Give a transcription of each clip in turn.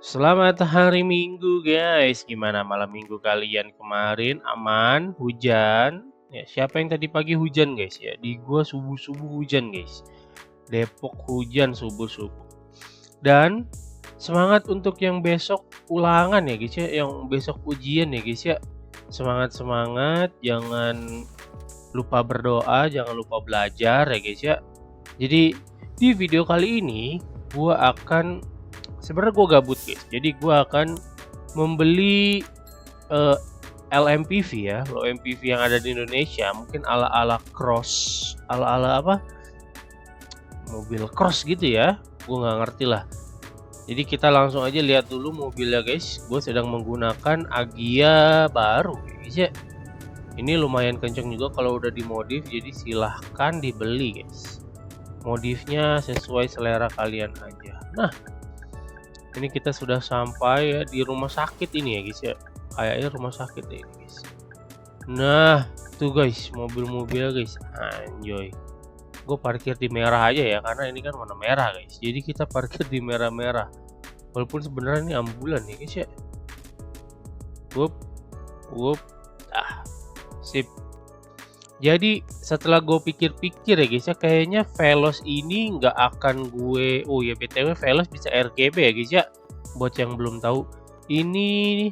Selamat hari Minggu guys. Gimana malam Minggu kalian kemarin? Aman? Hujan? Ya, siapa yang tadi pagi hujan guys ya? Di gua subuh-subuh hujan guys. Depok hujan subuh-subuh. Dan semangat untuk yang besok ulangan ya guys ya, yang besok ujian ya guys ya. Semangat-semangat, jangan lupa berdoa, jangan lupa belajar ya guys ya. Jadi di video kali ini gua akan sebenarnya gue gabut guys, jadi gue akan membeli LMPV ya, low MPV yang ada di Indonesia, mungkin ala-ala cross, ala-ala apa, mobil cross gitu ya, gue nggak ngerti lah. Jadi kita langsung aja lihat dulu mobilnya guys. Gue sedang menggunakan Agya baru guys ya. Ini lumayan kenceng juga kalau udah dimodif, jadi silahkan dibeli guys. Modifnya sesuai selera kalian aja. Nah, ini kita sudah sampai ya di rumah sakit ini ya guys ya. Kayaknya rumah sakit ya ini guys. Nah, tuh guys, mobil-mobil guys. Anjoy. Gue parkir di merah aja ya, karena ini kan warna merah guys. Jadi kita parkir di merah-merah. Walaupun sebenarnya ini ambulan ya guys ya. Wup, wup, sip. Jadi setelah gue pikir-pikir ya guys ya, kayaknya Veloz ini nggak akan gue. Oh ya BTW Veloz bisa RGB ya guys ya. Buat yang belum tahu, ini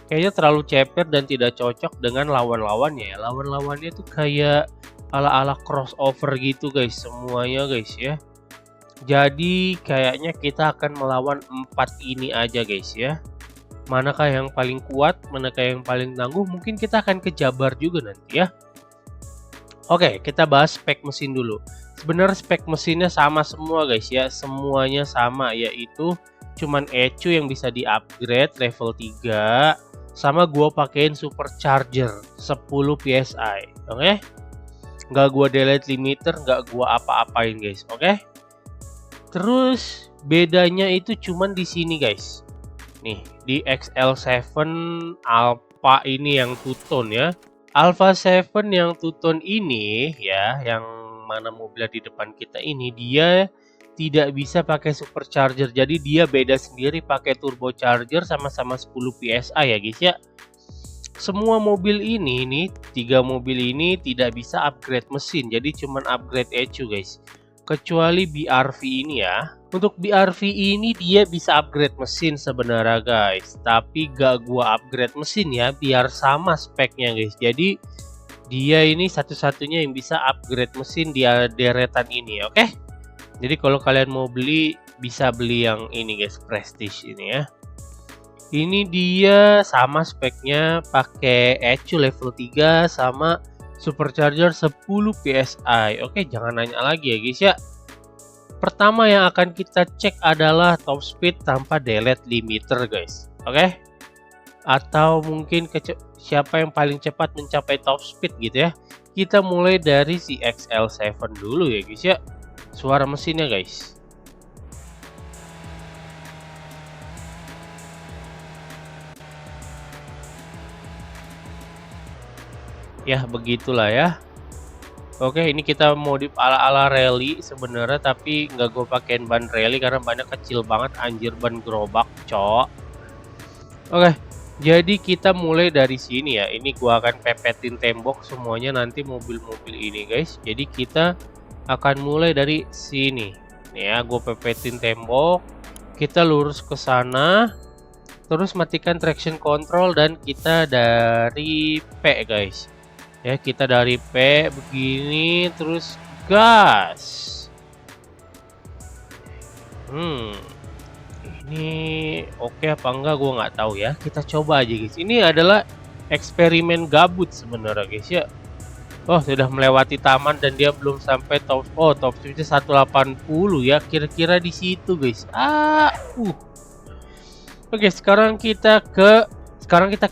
kayaknya terlalu ceper dan tidak cocok dengan lawan-lawannya ya. Lawan-lawannya tuh kayak ala-ala crossover gitu guys, semuanya guys ya. Jadi kayaknya kita akan melawan 4 ini aja guys ya. Manakah yang paling kuat, manakah yang paling tangguh, mungkin kita akan kejabar juga nanti ya. Oke, kita bahas spek mesin dulu. Sebenarnya spek mesinnya sama semua guys ya, semuanya sama, yaitu cuman ECU yang bisa di-upgrade level 3, sama gua pakein supercharger 10 PSI. Oke? Nggak gua delete limiter, nggak gua apa-apain guys. Oke? Terus bedanya itu cuman di sini guys. Nih, di XL7 Alpha ini yang two-tone ya. Alpha 7 yang two-tone ini ya, yang mana mobil di depan kita ini, dia tidak bisa pakai supercharger. Jadi dia beda sendiri pakai turbocharger, sama-sama 10 PSI ya guys ya. Semua mobil ini nih, 3 mobil ini tidak bisa upgrade mesin. Jadi cuman upgrade ECU guys. Kecuali BRV ini ya. Untuk BRV ini dia bisa upgrade mesin sebenarnya guys, tapi gak gua upgrade mesin ya, biar sama speknya guys. Jadi dia ini satu-satunya yang bisa upgrade mesin di deretan ini, oke? Jadi kalau kalian mau beli, bisa beli yang ini guys, Prestige ini ya. Ini dia sama speknya, pakai ECU level 3 sama supercharger 10 PSI. Oke, jangan nanya lagi ya guys ya. Pertama yang akan kita cek adalah top speed tanpa delete limiter guys. Oke? Atau mungkin siapa yang paling cepat mencapai top speed gitu ya. Kita mulai dari si XL7 dulu ya guys ya. Suara mesinnya guys. Ya begitulah ya. Oke, ini kita modif ala-ala rally sebenarnya, tapi nggak gue pakein ban rally karena bannya kecil banget, anjir, ban gerobak cok. Oke, jadi kita mulai dari sini ya. Ini gua akan pepetin tembok semuanya nanti mobil-mobil ini guys. Jadi kita akan mulai dari sini. Nih ya, gue pepetin tembok. Kita lurus ke sana. Terus matikan traction control dan kita dari P guys. Ya, kita dari P begini terus gas. Ini oke apa enggak gue nggak tahu ya. Kita coba aja guys. Ini adalah eksperimen gabut sebenarnya guys ya. Oh, sudah melewati taman dan dia belum sampai top. Oh, top speednya 180 ya. Kira-kira di situ guys. Oke, sekarang kita ke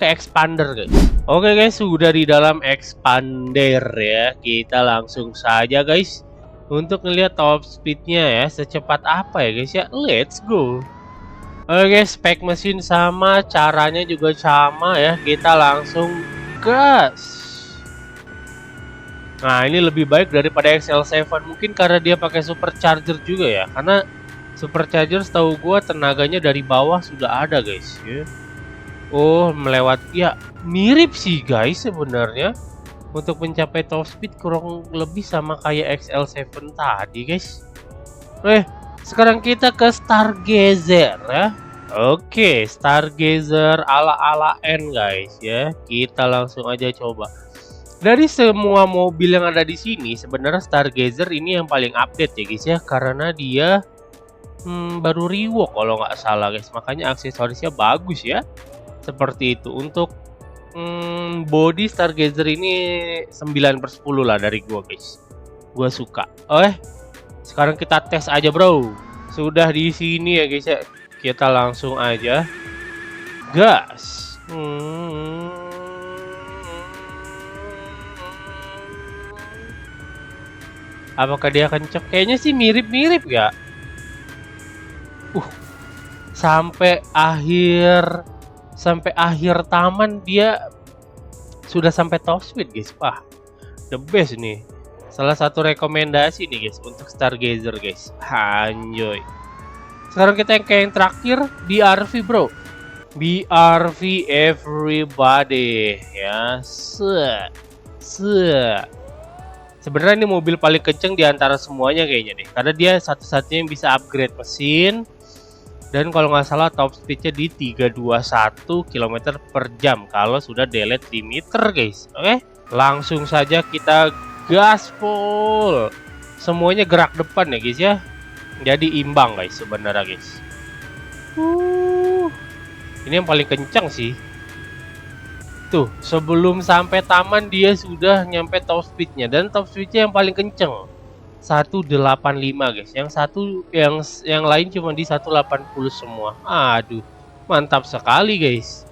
expander guys. Oke guys, sudah di dalam expander ya. Kita langsung saja guys untuk ngelihat top speednya ya, secepat apa ya guys ya. Let's go. Oke, spek mesin sama, caranya juga sama ya. Kita langsung gas. Nah, ini lebih baik daripada XL7 mungkin karena dia pakai supercharger juga ya. Karena Supercharger setahu gua tenaganya dari bawah sudah ada guys ya. Oh, melewati ya, mirip sih guys sebenarnya. Untuk mencapai top speed kurang lebih sama kayak XL7 tadi guys. Sekarang kita ke Stargazer ya. Oke, Stargazer ala-ala N guys ya. Kita langsung aja coba. Dari semua mobil yang ada di sini, sebenarnya Stargazer ini yang paling update ya guys ya, karena dia baru rework kalau nggak salah guys. Makanya aksesorisnya bagus ya. Seperti itu. Untuk body Stargazer ini 9/10 lah dari gua guys. Gua suka. Sekarang kita tes aja bro. Sudah di sini ya guys ya. Kita langsung aja gas. Apakah dia kenceng? Kayaknya sih mirip-mirip ya. Sampai akhir taman dia sudah sampai top speed guys. Wah, the best nih. Salah satu rekomendasi nih guys untuk Stargazer guys. Anjoy. Sekarang kita yang terakhir BRV bro. BRV everybody ya. Sebenarnya ini mobil paling kenceng di antara semuanya kayaknya nih. Karena dia satu-satunya yang bisa upgrade mesin. Dan kalau nggak salah top speednya di 321 km per jam kalau sudah delete limiter guys. Oke, langsung saja kita gaspol. Semuanya gerak depan ya guys ya. Jadi imbang guys sebenarnya guys. Ini yang paling kencang sih. Tuh, sebelum sampai taman dia sudah nyampe top speednya. Dan top speednya yang paling kenceng 185 guys. Yang satu yang lain cuma di 180 semua. Aduh, mantap sekali guys.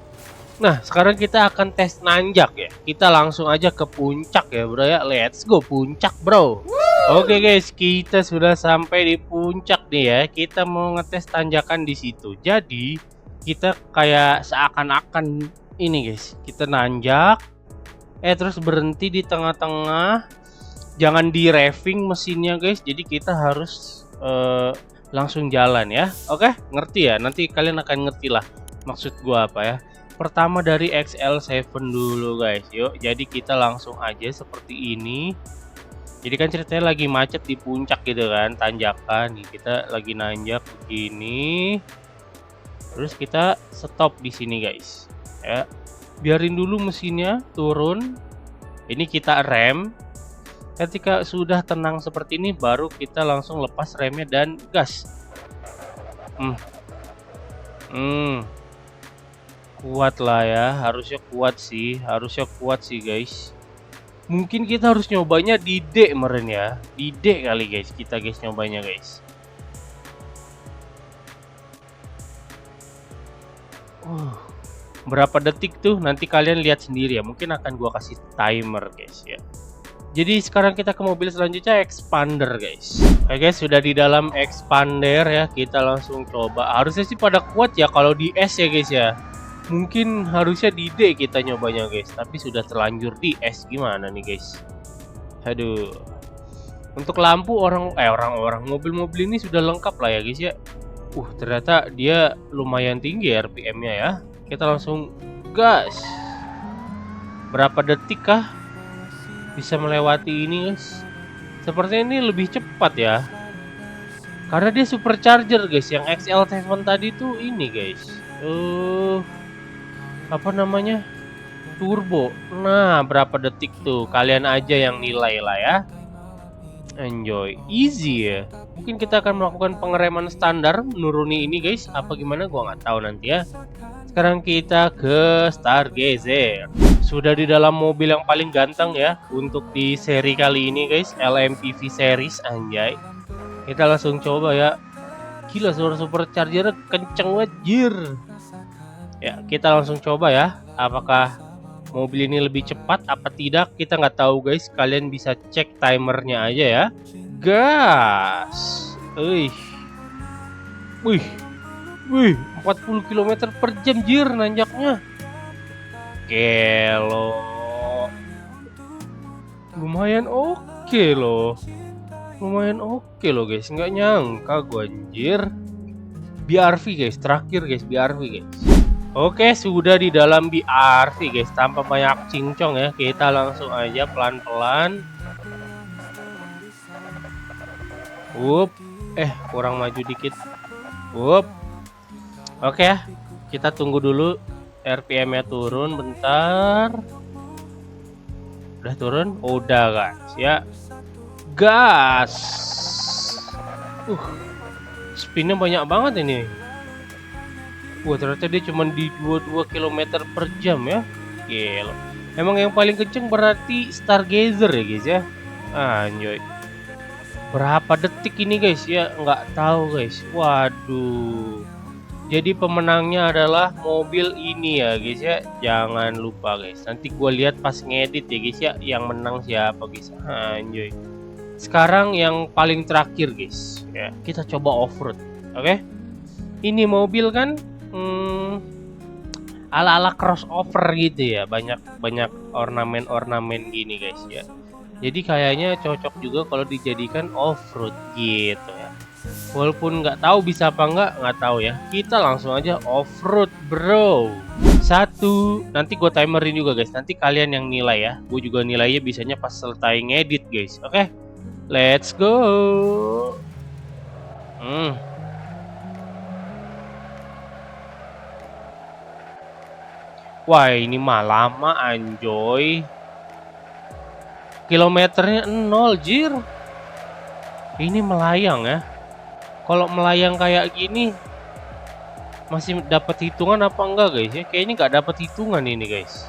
Nah, sekarang kita akan tes nanjak ya. Kita langsung aja ke puncak ya bro ya. Let's go puncak bro. Oke guys, kita sudah sampai di puncak nih ya. Kita mau ngetes tanjakan di situ. Jadi, kita kayak seakan-akan ini guys. Kita nanjak. Terus berhenti di tengah-tengah. Jangan di revving mesinnya guys. Jadi kita harus langsung jalan ya. Oke, ngerti ya? Nanti kalian akan ngerti lah maksud gua apa ya. Pertama dari XL7 dulu guys. Yuk, jadi kita langsung aja seperti ini. Jadi kan ceritanya lagi macet di puncak gitu kan, tanjakan. Kita lagi nanjak begini. Terus kita stop di sini guys. Ya. Biarin dulu mesinnya turun. Ini kita rem. Ketika sudah tenang seperti ini baru kita langsung lepas remnya dan gas. Kuat lah ya, harusnya kuat sih guys. Mungkin kita harus nyobanya di D meren ya. Di D kali guys, kita guys nyobanya guys. Berapa detik tuh nanti kalian lihat sendiri ya. Mungkin akan gua kasih timer guys ya. Jadi sekarang kita ke mobil selanjutnya, expander guys. Oke guys, sudah di dalam expander ya. Kita langsung coba. Harusnya sih pada kuat ya kalau di S ya guys ya. Mungkin harusnya di D kita nyobanya guys, tapi sudah terlanjur di S. Gimana nih guys? Aduh. Untuk lampu orang-orang mobil-mobil ini sudah lengkap lah ya guys ya. Ternyata dia lumayan tinggi RPM-nya ya. Kita langsung gas. Berapa detik kah bisa melewati ini guys? Sepertinya ini lebih cepat ya. Karena dia supercharger guys. Yang XL7 tadi tuh ini guys. Apa namanya? Turbo. Nah, berapa detik tuh? Kalian aja yang nilai lah ya. Enjoy. Easy ya. Mungkin kita akan melakukan pengereman standar menuruni ini guys. Apa gimana gua nggak tahu nanti ya. Sekarang kita ke Stargazer. Sudah di dalam mobil yang paling ganteng ya untuk di seri kali ini guys, LMPV series anjay. Kita langsung coba ya. Gila, suara supercharger kenceng wajir. Ya, kita langsung coba ya. Apakah mobil ini lebih cepat apa tidak? Kita nggak tahu guys. Kalian bisa cek timernya aja ya. Gas. Wih, 40 km per jam jir nanjaknya. Gelo. Lumayan oke loh. Lumayan oke loh guys. Nggak nyangka gua anjir. BRV guys, terakhir guys, BRV guys. Oke, sudah di dalam BRV guys, tanpa banyak cincong ya. Kita langsung aja pelan-pelan. Kurang maju dikit. Oke ya, kita tunggu dulu RPM-nya turun bentar. Udah turun? Udah guys ya. Gas. Spinnya banyak banget ini. Ternyata dia cuma di 22 km per jam ya. Gila. Emang yang paling kenceng berarti Stargazer ya guys ya. Anjoy. Berapa detik ini guys ya? Nggak tahu guys. Waduh. Jadi pemenangnya adalah mobil ini ya guys ya. Jangan lupa guys. Nanti gue lihat pas ngedit ya guys ya. Yang menang siapa guys. Anjoy. Sekarang yang paling terakhir guys ya. Kita coba off-road. Oke. Ini mobil kan ala-ala crossover gitu ya, banyak ornamen gini guys ya. Jadi kayaknya cocok juga kalau dijadikan off-road gitu ya. Walaupun nggak tahu bisa apa nggak tahu ya. Kita langsung aja off-road bro. Nanti gue timerin juga guys. Nanti kalian yang nilai ya. Gue juga nilainya bisanya pas selesai ngedit guys. Oke, let's go. Wah, ini mah lama anjoy. Kilometernya 0 jir. Ini melayang ya. Kalau melayang kayak gini masih dapat hitungan apa enggak guys ya? Kayaknya nggak dapat hitungan ini guys.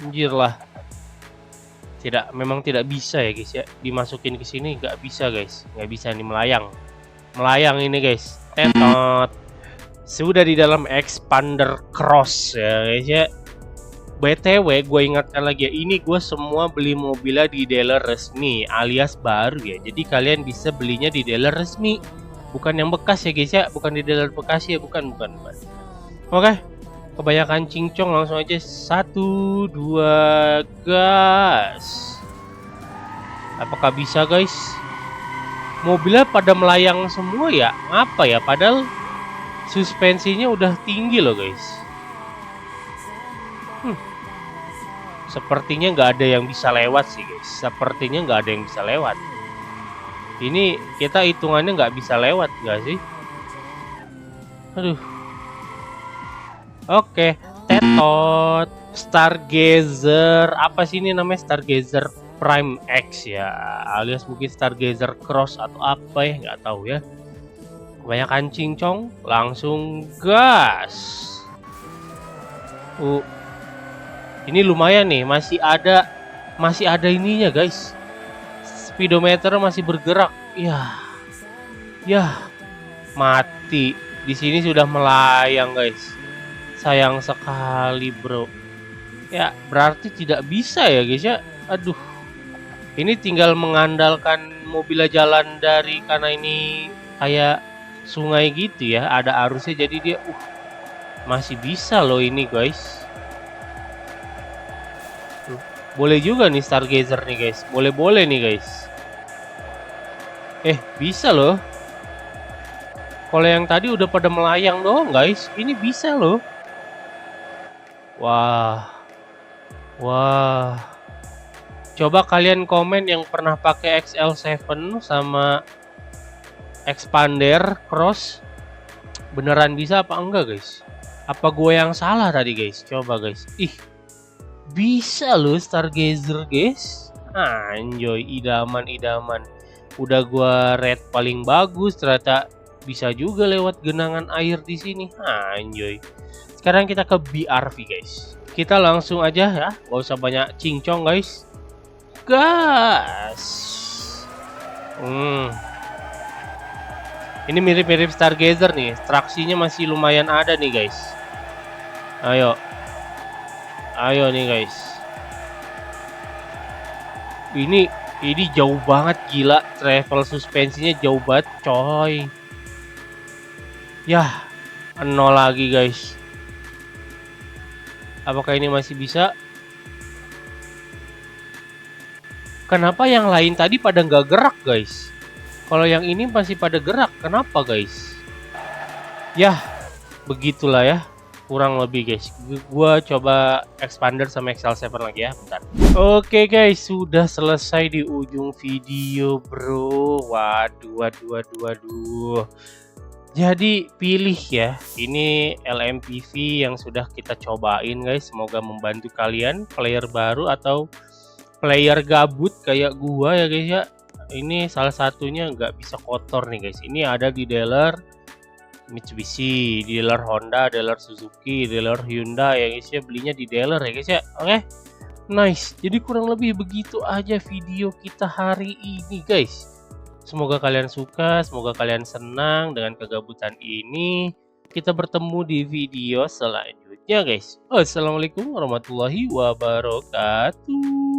Anjir lah. Memang tidak bisa ya guys ya. Dimasukin ke sini nggak bisa guys. Nggak bisa nih melayang. Melayang ini guys. Tetot. Sudah di dalam expander cross ya guys ya. BTW gue ingatkan lagi ya, ini gue semua beli mobilnya di dealer resmi alias baru ya. Jadi kalian bisa belinya di dealer resmi, bukan yang bekas ya guys ya, bukan di dealer bekas ya, bukan. Oke, kebanyakan cincong, langsung aja 1, 2, gas. Apakah bisa guys? Mobilnya pada melayang semua ya, apa ya, padahal suspensinya udah tinggi loh guys. Sepertinya nggak ada yang bisa lewat sih guys. Ini kita hitungannya nggak bisa lewat nggak sih? Aduh. Oke, tetot. Stargazer. Apa sih ini namanya? Stargazer Prime X ya. Alias mungkin Stargazer Cross atau apa ya, nggak tahu ya. Kebanyakan cincong, langsung gas. Ini lumayan nih, masih ada ininya guys. Speedometer masih bergerak. Ya, mati. Di sini sudah melayang guys. Sayang sekali bro. Ya, berarti tidak bisa ya guys ya. Aduh. Ini tinggal mengandalkan mobil jalan dari, karena ini kayak sungai gitu ya, ada arusnya, jadi dia masih bisa loh ini guys. Boleh juga nih Stargazer nih guys. Boleh nih guys. Bisa loh. Kalau yang tadi udah pada melayang doang guys, ini bisa loh. Wah. Coba kalian komen yang pernah pakai XL7 sama Expander Cross. Beneran bisa apa enggak guys? Apa gue yang salah tadi guys? Coba guys. Bisa loh Stargazer guys. Anjoy, idaman. Udah gua rate paling bagus, ternyata bisa juga lewat genangan air di sini. Anjoy. Sekarang kita ke BRV guys. Kita langsung aja ya, gak usah banyak cincong guys. Gas. Ini mirip-mirip Stargazer nih. Traksinya masih lumayan ada nih guys. Ayo nih guys. Ini jauh banget, gila. Travel suspensinya jauh banget coy. Yah, 0 lagi guys. Apakah ini masih bisa? Kenapa yang lain tadi pada nggak gerak guys? Kalau yang ini masih pada gerak, kenapa guys? Ya, begitulah ya. Kurang lebih guys. Gua coba expander sama Excel 7 lagi ya, bentar. Oke guys, sudah selesai di ujung video, bro. Waduh, waduh, waduh, waduh. Jadi pilih ya, ini LMPV yang sudah kita cobain guys. Semoga membantu kalian player baru atau player gabut kayak gua ya guys ya. Ini salah satunya nggak bisa kotor nih guys. Ini ada di dealer Mitsubishi, dealer Honda, dealer Suzuki, dealer Hyundai ya guys ya. Belinya di dealer ya guys ya. Oke. Nice. Jadi kurang lebih begitu aja video kita hari ini guys. Semoga kalian suka, semoga kalian senang dengan kegabutan ini. Kita bertemu di video selanjutnya guys. Assalamualaikum warahmatullahi wabarakatuh.